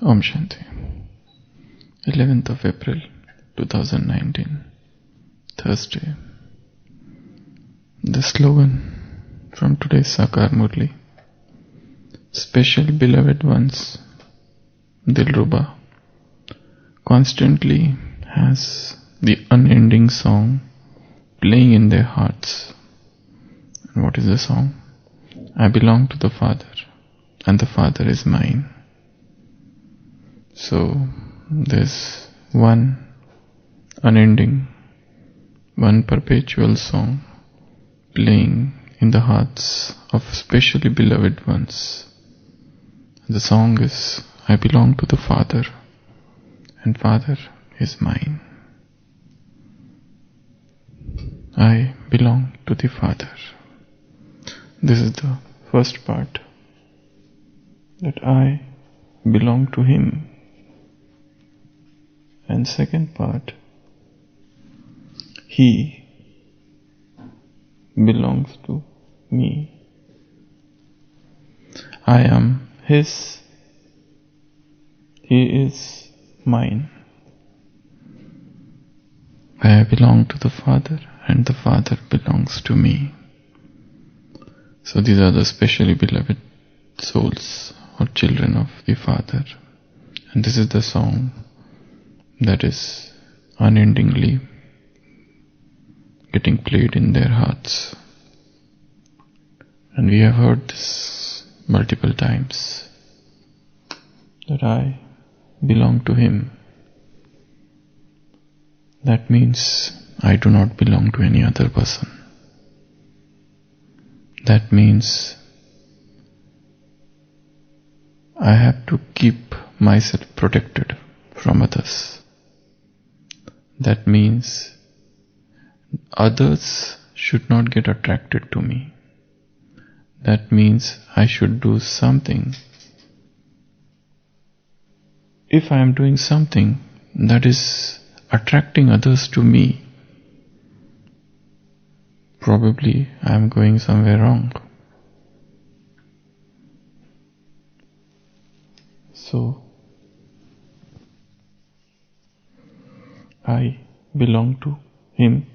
Om Shanti. 11th of April 2019, Thursday. The slogan from today's Sakar Murli: Special beloved ones, Dilruba, constantly has the unending song playing in their hearts. And what is the song? I belong to the Father, and the Father is mine. So there's one unending, one perpetual song playing in the hearts of specially beloved ones. The song is, I belong to the Father, and Father is mine. I belong to the Father. This is the first part, that I belong to Him. And second part, He belongs to me. I am His, He is mine. I belong to the Father, and the Father belongs to me. So these are the specially beloved souls or children of the Father. And this is the song that is unendingly getting played in their hearts. And we have heard this multiple times, that I belong to Him. That means I do not belong to any other person. That means I have to keep myself protected from others. That means others should not get attracted to me. That means I should do something. If I am doing something that is attracting others to me, probably I am going somewhere wrong. So, I belong to Him,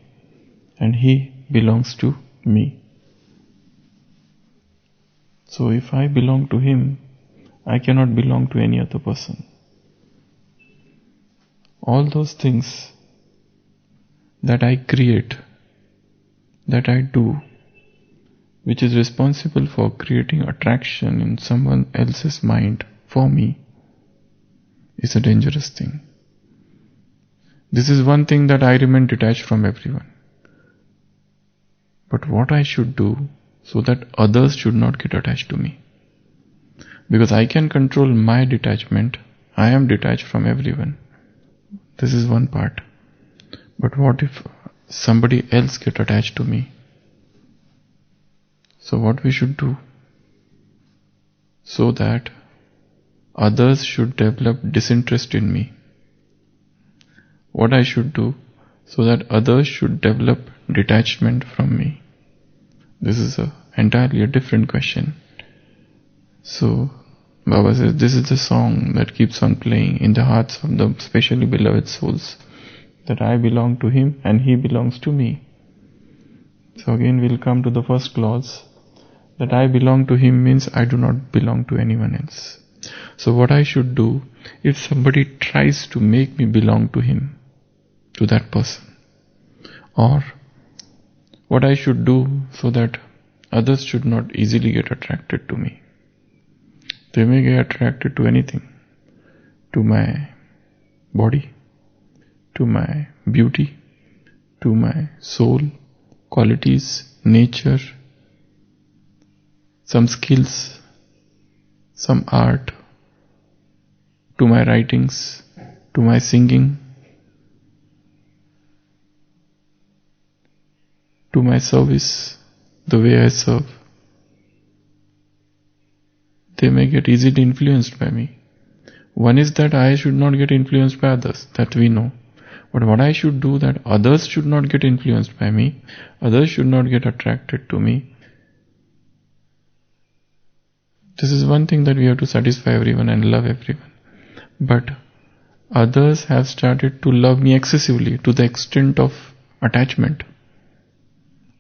and He belongs to me. So if I belong to Him, I cannot belong to any other person. All those things that I create, that I do, which is responsible for creating attraction in someone else's mind for me, is a dangerous thing. This is one thing that I remain detached from everyone. But what I should do so that others should not get attached to me? Because I can control my detachment. I am detached from everyone. This is one part. But what if somebody else get attached to me? So what we should do so that others should develop disinterest in me? What I should do so that others should develop detachment from me? This is entirely a different question. So Baba says this is the song that keeps on playing in the hearts of the specially beloved souls, that I belong to Him and He belongs to me. So again we'll come to the first clause, that I belong to Him means I do not belong to anyone else. So what I should do if somebody tries to make me belong to him, to that person, or what I should do so that others should not easily get attracted to me? They may get attracted to anything, to my body, to my beauty, to my soul, qualities, nature, some skills, some art, to my writings, to my singing, to my service, the way I serve. They may get easily influenced by me. One is that I should not get influenced by others, that we know. But what I should do that others should not get influenced by me, others should not get attracted to me. This is one thing that we have to satisfy everyone and love everyone. But others have started to love me excessively to the extent of attachment.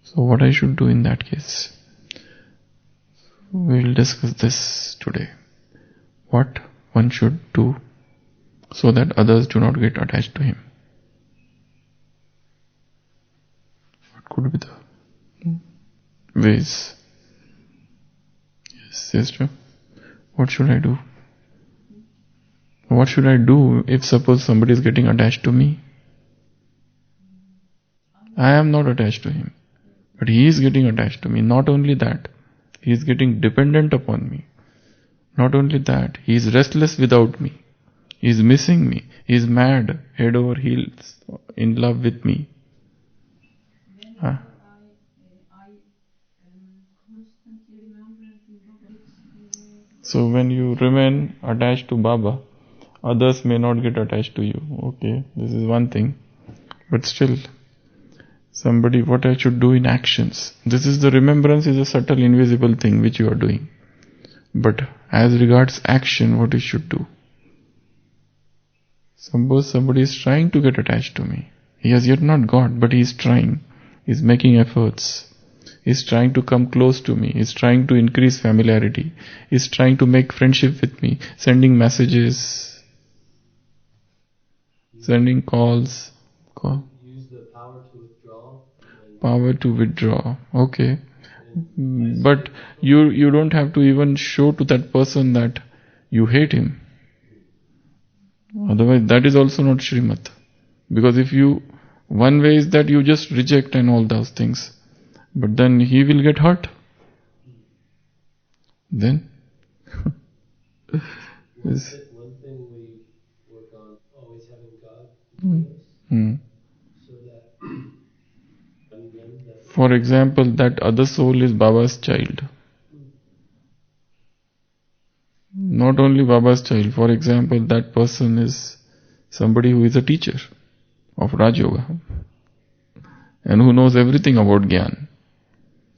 So what I should do in that case? We will discuss this today. What one should do so that others do not get attached to him. What could be the ways? Yes, sister. What should I do? What should I do if suppose somebody is getting attached to me? I am not attached to him, but he is getting attached to me. Not only that, he is getting dependent upon me. Not only that, he is restless without me. He is missing me. He is mad, head over heels, in love with me. So when you remain attached to Baba, others may not get attached to you. Okay, this is one thing. But still, somebody, what I should do in actions. This is the remembrance is a subtle, invisible thing which you are doing. But as regards action, what you should do. Suppose somebody is trying to get attached to me. He has yet not got, but he is trying. He is making efforts. He is trying to come close to me. He is trying to increase familiarity. He is trying to make friendship with me, sending messages, sending calls. Use the power to withdraw. Power to withdraw. Okay. But you don't have to even show to that person that you hate him. Otherwise, that is also not Srimad. Because if you, one way is that you just reject and all those things. But then he will get hurt. Then? One thing we work on, always having God between us. So that for example, that other soul is Baba's child. Not only Baba's child. For example, that person is somebody who is a teacher of Rajyoga and who knows everything about Gyan.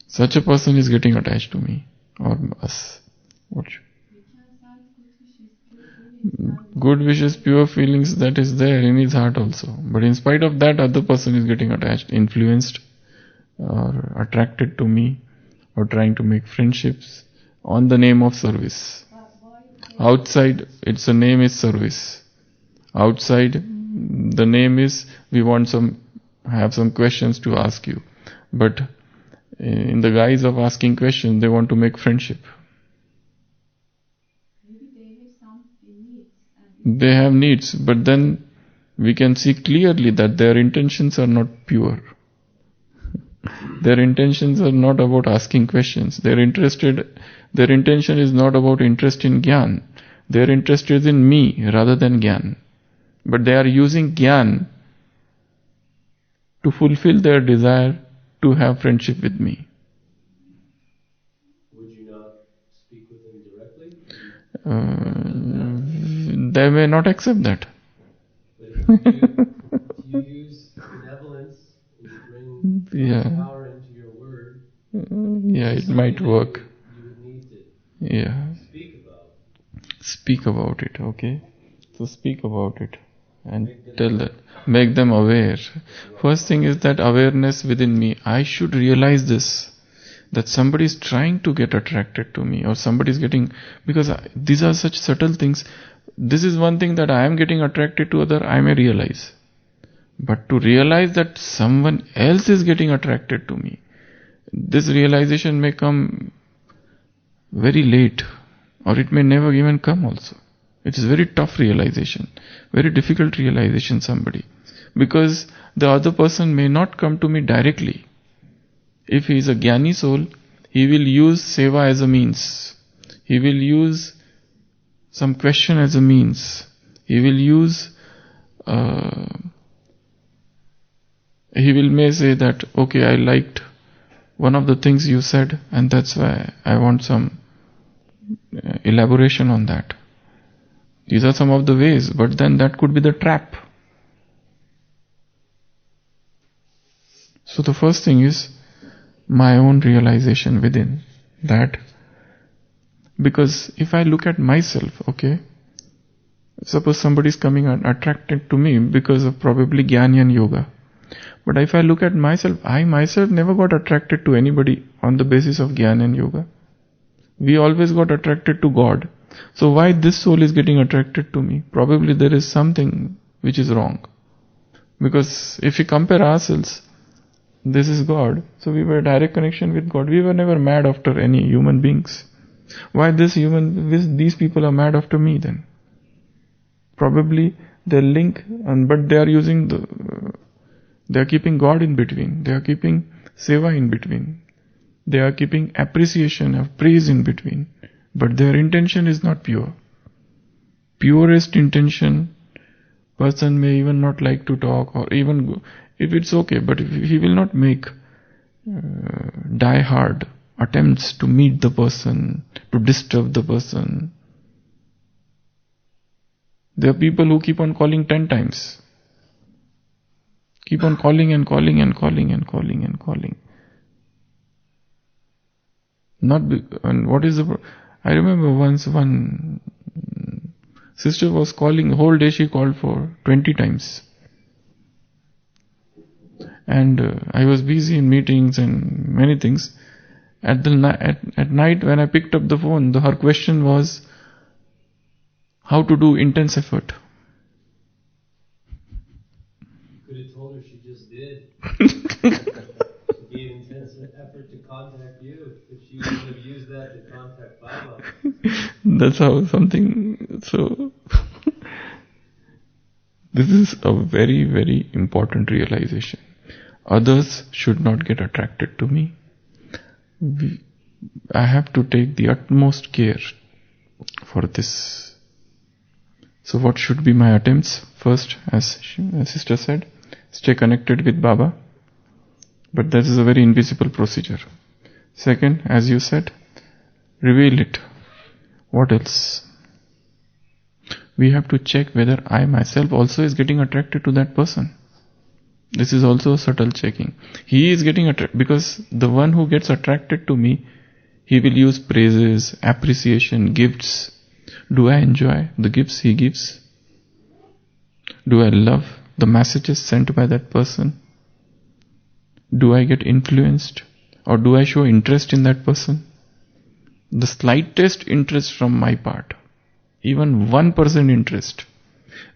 Such a person is getting attached to me or us. What? Good wishes, pure feelings, that is there in his heart also. But in spite of that, other person is getting attached, influenced or attracted to me or trying to make friendships on the name of service. Outside, its a name is service. Outside, the name is we want have some questions to ask you. But in the guise of asking questions, they want to make friendship. They have needs, but then we can see clearly that their intentions are not pure. Their intentions are not about asking questions. Their intention is not about interest in Gyan. Their interest is in me rather than Gyan. But they are using Gyan to fulfill their desire to have friendship with me. Would you not speak with them directly? They may not accept that. But if you use benevolence and you bring power into your word, it might work. You would need to speak about it. Okay, so speak about it and tell that, make them aware. First thing is that awareness within me. I should realize this, that somebody is trying to get attracted to me or somebody is getting, because these are such subtle things. This is one thing that I am getting attracted to other, I may realize. But to realize that someone else is getting attracted to me, this realization may come very late, or it may never even come also. It is very tough realization, very difficult realization somebody. Because the other person may not come to me directly. If he is a Jnani soul, he will use seva as a means. He will use some question as a means. He will use, he may say that, okay, I liked one of the things you said and that's why I want some elaboration on that. These are some of the ways, but then that could be the trap. So the first thing is my own realization within that. Because if I look at myself, okay, Suppose somebody is coming and attracted to me because of probably Jnana and Yoga. But if I look at myself, I myself never got attracted to anybody on the basis of Jnana and Yoga. We always got attracted to God. So why this soul is getting attracted to me? Probably there is something which is wrong. Because if we compare ourselves, this is God. So we were direct connection with God. We were never mad after any human beings. Why these people are mad after me then? Probably they link, but they are they are keeping God in between. They are keeping Seva in between. They are keeping appreciation of praise in between. But their intention is not pure. Purest intention, person may even not like to talk, or even go, if it's okay, but if he will not make die-hard attempts to meet the person, to disturb the person. There are people who keep on calling 10 times. Keep on calling and calling and calling and calling and calling. And what is I remember once one sister was calling, whole day she called for 20 times. And I was busy in meetings and many things. At night when I picked up the phone, her question was how to do intense effort. You could have told her she just did. She gave intense effort to contact you. If she would have used that to contact Baba. That's how something. So this is a very, very important realization. Others should not get attracted to me. I have to take the utmost care for this. So what should be my attempts? First, as sister said, stay connected with Baba. But that is a very invisible procedure. Second, as you said, reveal it. What else? We have to check whether I myself also is getting attracted to that person. This is also a subtle checking. He is getting attracted because the one who gets attracted to me, he will use praises, appreciation, gifts. Do I enjoy the gifts he gives? Do I love the messages sent by that person? Do I get influenced? Or do I show interest in that person? The slightest interest from my part, even 1% interest,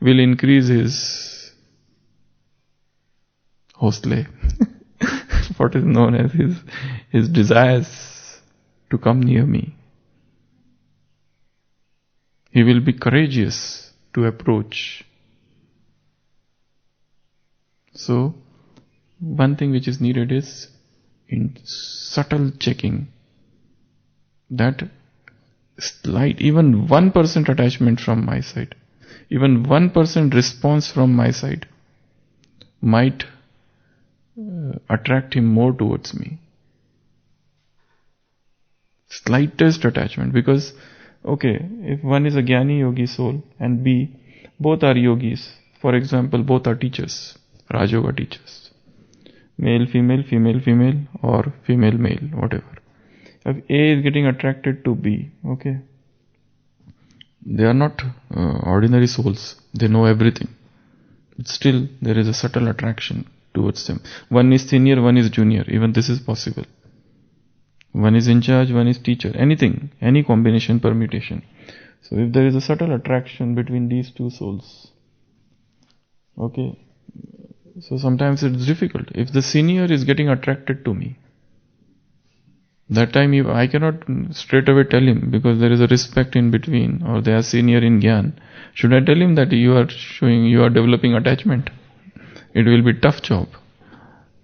will increase his hostle, what is known as his desires to come near me. He will be courageous to approach. So, one thing which is needed is in subtle checking that slight, even 1% attachment from my side, even 1% response from my side might attract him more towards me. Slightest attachment, because okay, if one is a Jnani yogi soul and B, both are yogis, for example, both are teachers, Rajyoga teachers, male, female, or female, male, whatever. If A is getting attracted to B, okay, they are not ordinary souls, they know everything. But still, there is a subtle attraction towards them. One is senior, one is junior, even this is possible. One is in charge, one is teacher, anything, any combination, permutation. So if there is a subtle attraction between these two souls, okay, so sometimes it's difficult. If the senior is getting attracted to me, that time I cannot straight away tell him, because there is a respect in between, or they are senior in Gyan. Should I tell him that you are developing attachment? It will be a tough job.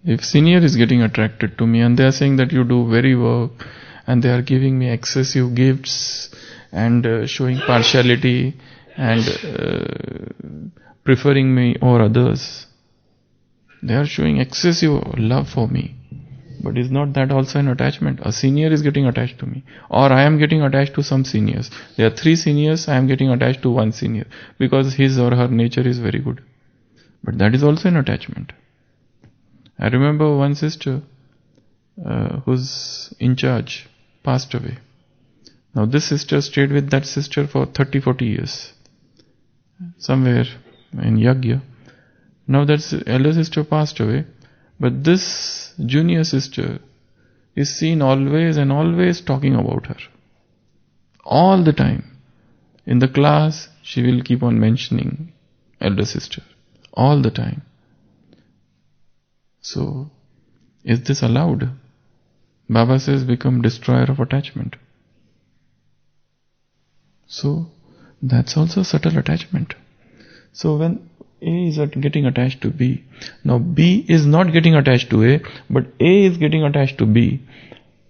If senior is getting attracted to me and they are saying that you do very work and they are giving me excessive gifts and showing partiality and preferring me over others, they are showing excessive love for me. But is not that also an attachment? A senior is getting attached to me, or I am getting attached to some seniors. There are 3 seniors, I am getting attached to one senior because his or her nature is very good. But that is also an attachment. I remember one sister who's in charge passed away. Now this sister stayed with that sister for 30-40 years. somewhere in Yagya. Now that elder sister passed away, but this junior sister is seen always and always talking about her. All the time. In the class, she will keep on mentioning elder sister. All the time. So, is this allowed? Baba says become destroyer of attachment. So, that's also subtle attachment. So when A is getting attached to B, now B is not getting attached to A, but A is getting attached to B,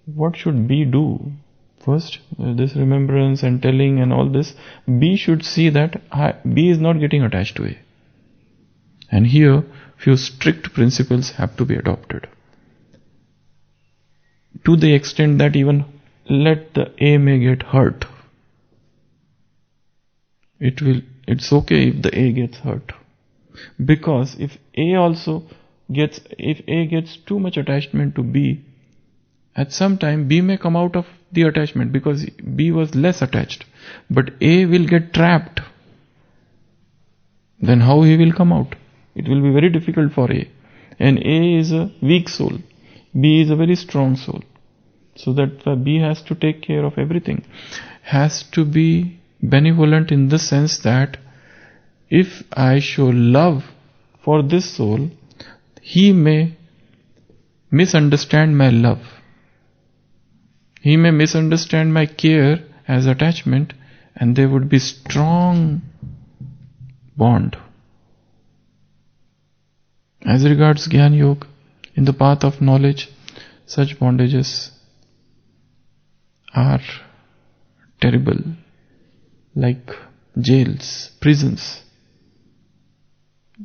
what should B do? First, this remembrance and telling and all this, B should see that B is not getting attached to A. And here, few strict principles have to be adopted. To the extent that even let the A may get hurt. It's okay if the A gets hurt. Because if A gets too much attachment to B, at some time B may come out of the attachment because B was less attached. But A will get trapped. Then how he will come out? It will be very difficult for A. And A is a weak soul. B is a very strong soul. So that B has to take care of everything. Has to be benevolent in the sense that if I show love for this soul, he may misunderstand my love. He may misunderstand my care as attachment, and there would be strong bond. As regards Gyan Yoga, in the path of knowledge, such bondages are terrible, like jails, prisons.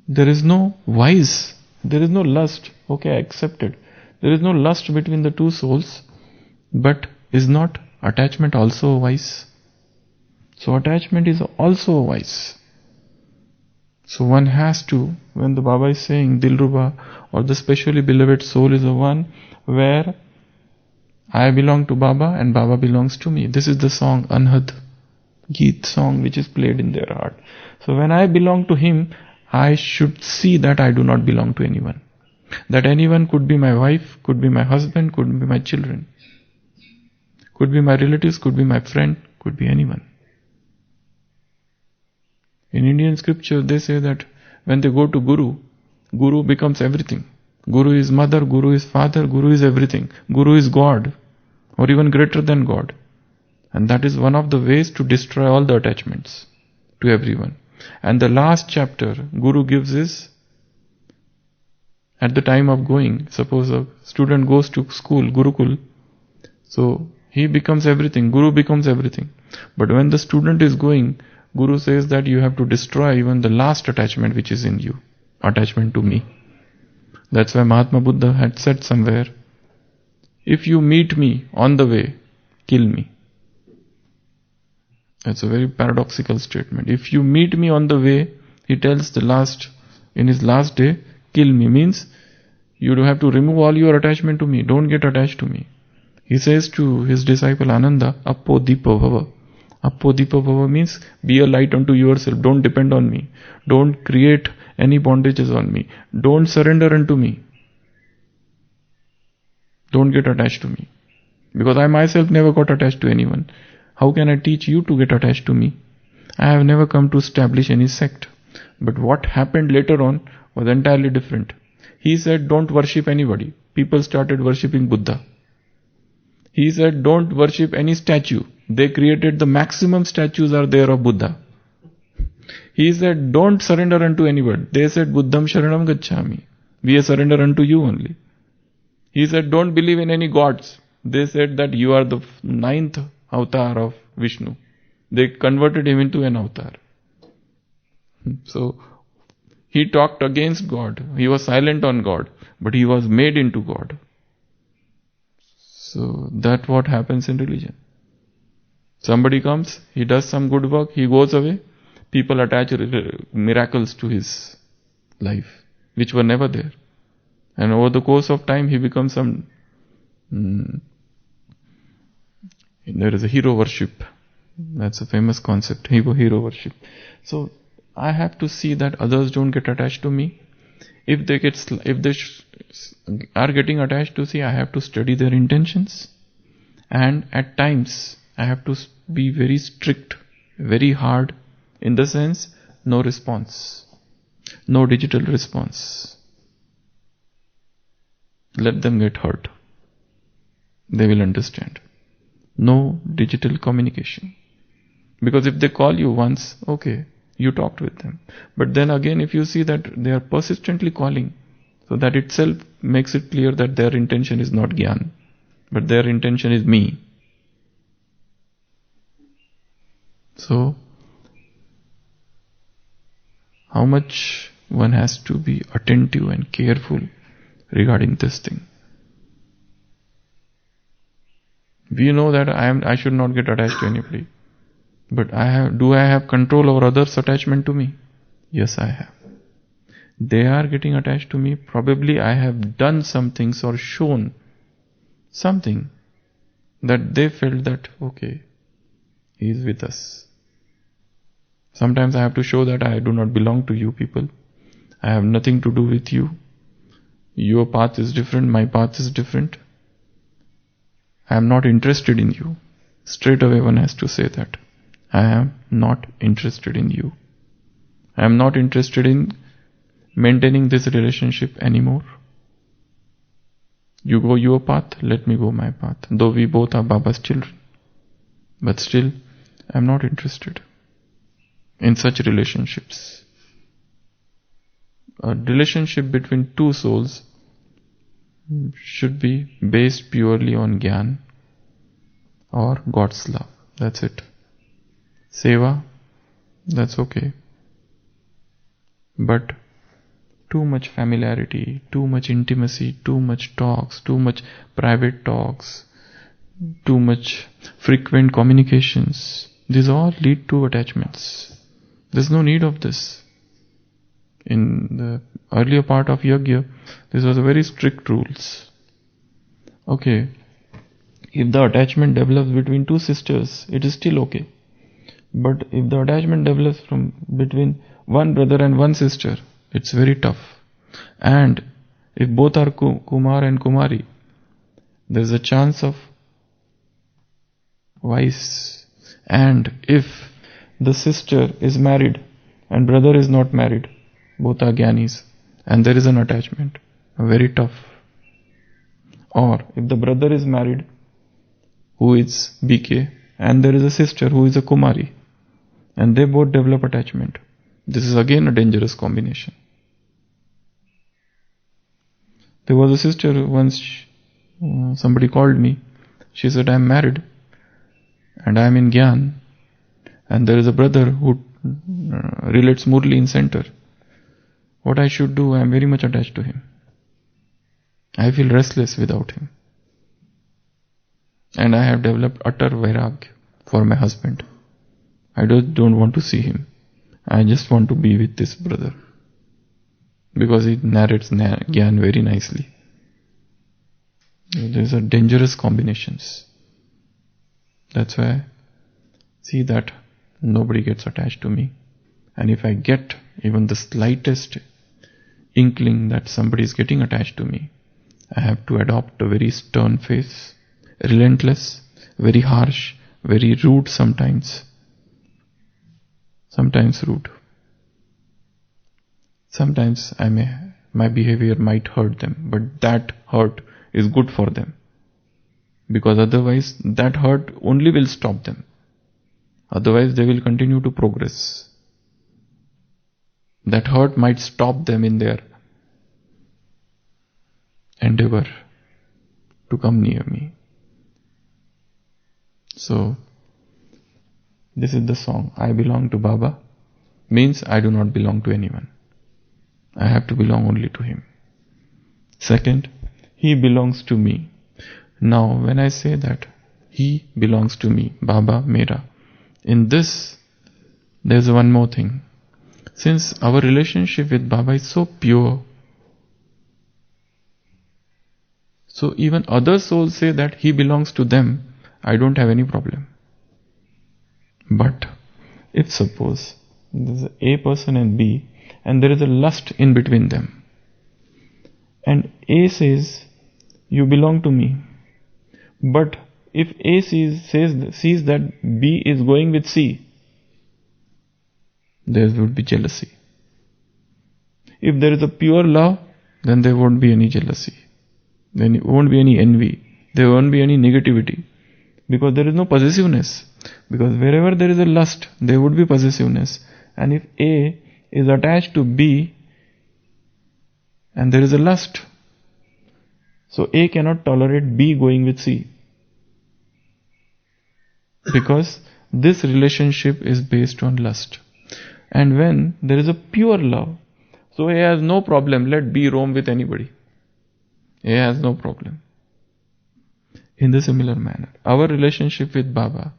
There is no vice, there is no lust. Okay, I accept it. There is no lust between the two souls, but is not attachment also a vice? So attachment is also a vice. So one has to, when the Baba is saying Dilruba or the specially beloved soul is the one where I belong to Baba and Baba belongs to me. This is the song Anhad Geet song which is played in their heart. So when I belong to him, I should see that I do not belong to anyone. That anyone could be my wife, could be my husband, could be my children. Could be my relatives, could be my friend, could be anyone. In Indian scripture they say that when they go to Guru, Guru becomes everything. Guru is mother, Guru is father, Guru is everything. Guru is God, or even greater than God. And that is one of the ways to destroy all the attachments to everyone. And the last chapter Guru gives is, at the time of going, suppose a student goes to school, Gurukul, so he becomes everything, Guru becomes everything. But when the student is going, Guru says that you have to destroy even the last attachment which is in you, attachment to me. That's why Mahatma Buddha had said somewhere, if you meet me on the way, kill me. That's a very paradoxical statement. If you meet me on the way, he tells in his last day, kill me, means you have to remove all your attachment to me. Don't get attached to me. He says to his disciple Ananda, Appo Dipa Bhava. Appo Dipa Bhava means be a light unto yourself. Don't depend on me. Don't create any bondages on me. Don't surrender unto me. Don't get attached to me. Because I myself never got attached to anyone. How can I teach you to get attached to me? I have never come to establish any sect. But what happened later on was entirely different. He said, don't worship anybody. People started worshipping Buddha. He said, don't worship any statue. They created the maximum statues are there of Buddha. He said, don't surrender unto anybody. They said, Buddham Sharanam Gacchami. We surrender unto you only. He said, don't believe in any gods. They said that you are the 9th avatar of Vishnu. They converted him into an avatar. So, he talked against God. He was silent on God. But he was made into God. So, that's what happens in religion. Somebody comes, he does some good work, he goes away. People attach miracles to his life, which were never there. And over the course of time, he becomes some... there is a hero worship. That's a famous concept, hero worship. So, I have to see that others don't get attached to me. If they are getting attached to see, I have to study their intentions. And at times, I have to be very strict, very hard, in the sense, no response, no digital response. Let them get hurt. They will understand. No digital communication. Because if they call you once, okay, you talked with them. But then again, if you see that they are persistently calling, so that itself makes it clear that their intention is not Gyan, but their intention is me. So, how much one has to be attentive and careful regarding this thing. We know that I should not get attached to anybody. But do I have control over others' attachment to me? Yes, I have. They are getting attached to me. Probably I have done some things or shown something that they felt that, okay, he is with us. Sometimes I have to show that I do not belong to you people. I have nothing to do with you. Your path is different, my path is different. I am not interested in you. Straight away one has to say that. I am not interested in you. I am not interested in maintaining this relationship anymore. You go your path, let me go my path. Though we both are Baba's children. But still, I am not interested in such relationships. A relationship between two souls should be based purely on Gyan or God's love. That's it. Seva, that's okay. But too much familiarity, too much intimacy, too much talks, too much private talks, too much frequent communications, these all lead to attachments. There's no need of this. In the earlier part of Yajna, this was a very strict rules. Okay, if the attachment develops between two sisters, it is still okay. But if the attachment develops between one brother and one sister, it's very tough. And if both are Kumar and Kumari, there's a chance of vice. And if the sister is married and brother is not married, both are Gyanis, and there is an attachment, very tough. Or if the brother is married, who is BK, and there is a sister who is a Kumari, and they both develop attachment, this is again a dangerous combination. There was a sister once, somebody called me. She said, I am married and I am in Gyan, and there is a brother who relates Murli in center. What I should do? I am very much attached to him. I feel restless without him. And I have developed utter vairagya for my husband. I don't want to see him. I just want to be with this brother. Because he narrates Gyan very nicely. These are dangerous combinations. That's why see that nobody gets attached to me. And if I get even the slightest inkling that somebody is getting attached to me, I have to adopt a very stern face, relentless, very harsh, very rude sometimes. Sometimes rude. Sometimes my behavior might hurt them, but that hurt is good for them. Because otherwise that hurt only will stop them. Otherwise they will continue to progress. That hurt might stop them in their endeavor to come near me. So, this is the song. I belong to Baba means I do not belong to anyone. I have to belong only to him. Second, he belongs to me. Now, when I say that he belongs to me, Baba Mera, in this, there's one more thing. Since our relationship with Baba is so pure, so even other souls say that he belongs to them, I don't have any problem. But if suppose There's a person and B, and there is a lust in between them. And A says, you belong to me. But if A sees that B is going with C, there would be jealousy. If there is a pure love, then there won't be any jealousy. Then there won't be any envy. There won't be any negativity. Because there is no possessiveness. Because wherever there is a lust, there would be possessiveness. And if A is attached to B, and there is a lust, so A cannot tolerate B going with C. Because this relationship is based on lust. And when there is a pure love, so A has no problem, let B roam with anybody. A has no problem. In the similar manner, our relationship with Baba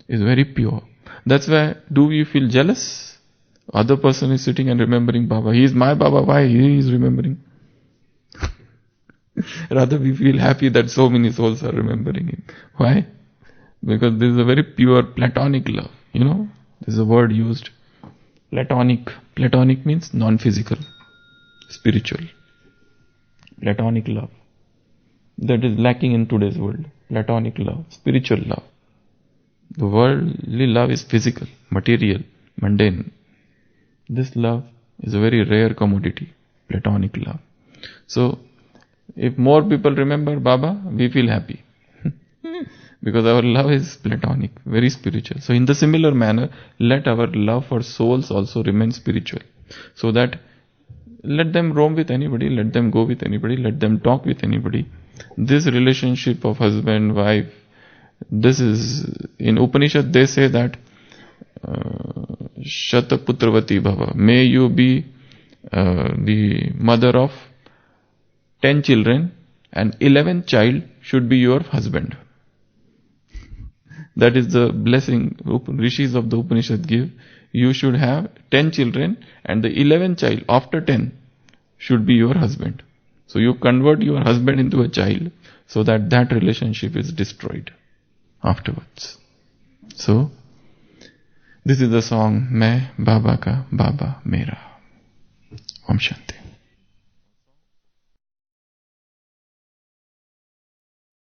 is very pure. That's why, do we feel jealous? Other person is sitting and remembering Baba. He is my Baba, why he is remembering? Rather we feel happy that so many souls are remembering him. Why? Because this is a very pure platonic love. This is a word used. Platonic. Platonic means non-physical, spiritual. Platonic love. That is lacking in today's world. Platonic love, spiritual love. The worldly love is physical, material, mundane. This love is a very rare commodity, platonic love. So, if more people remember Baba, we feel happy. Because our love is platonic, very spiritual. So in the similar manner, let our love for souls also remain spiritual. So that let them roam with anybody, let them go with anybody, let them talk with anybody. This relationship of husband, wife, this is, in Upanishad they say that Shataputravati Bhava. May you be the mother of 10 children and 11th child should be your husband. That is the blessing Rishis of the Upanishad give. You should have 10 children and the 11th child after 10 should be your husband. So you convert your husband into a child so that that relationship is destroyed afterwards. So, this is the song, Main Baba Ka Baba Mera. Om Shanti.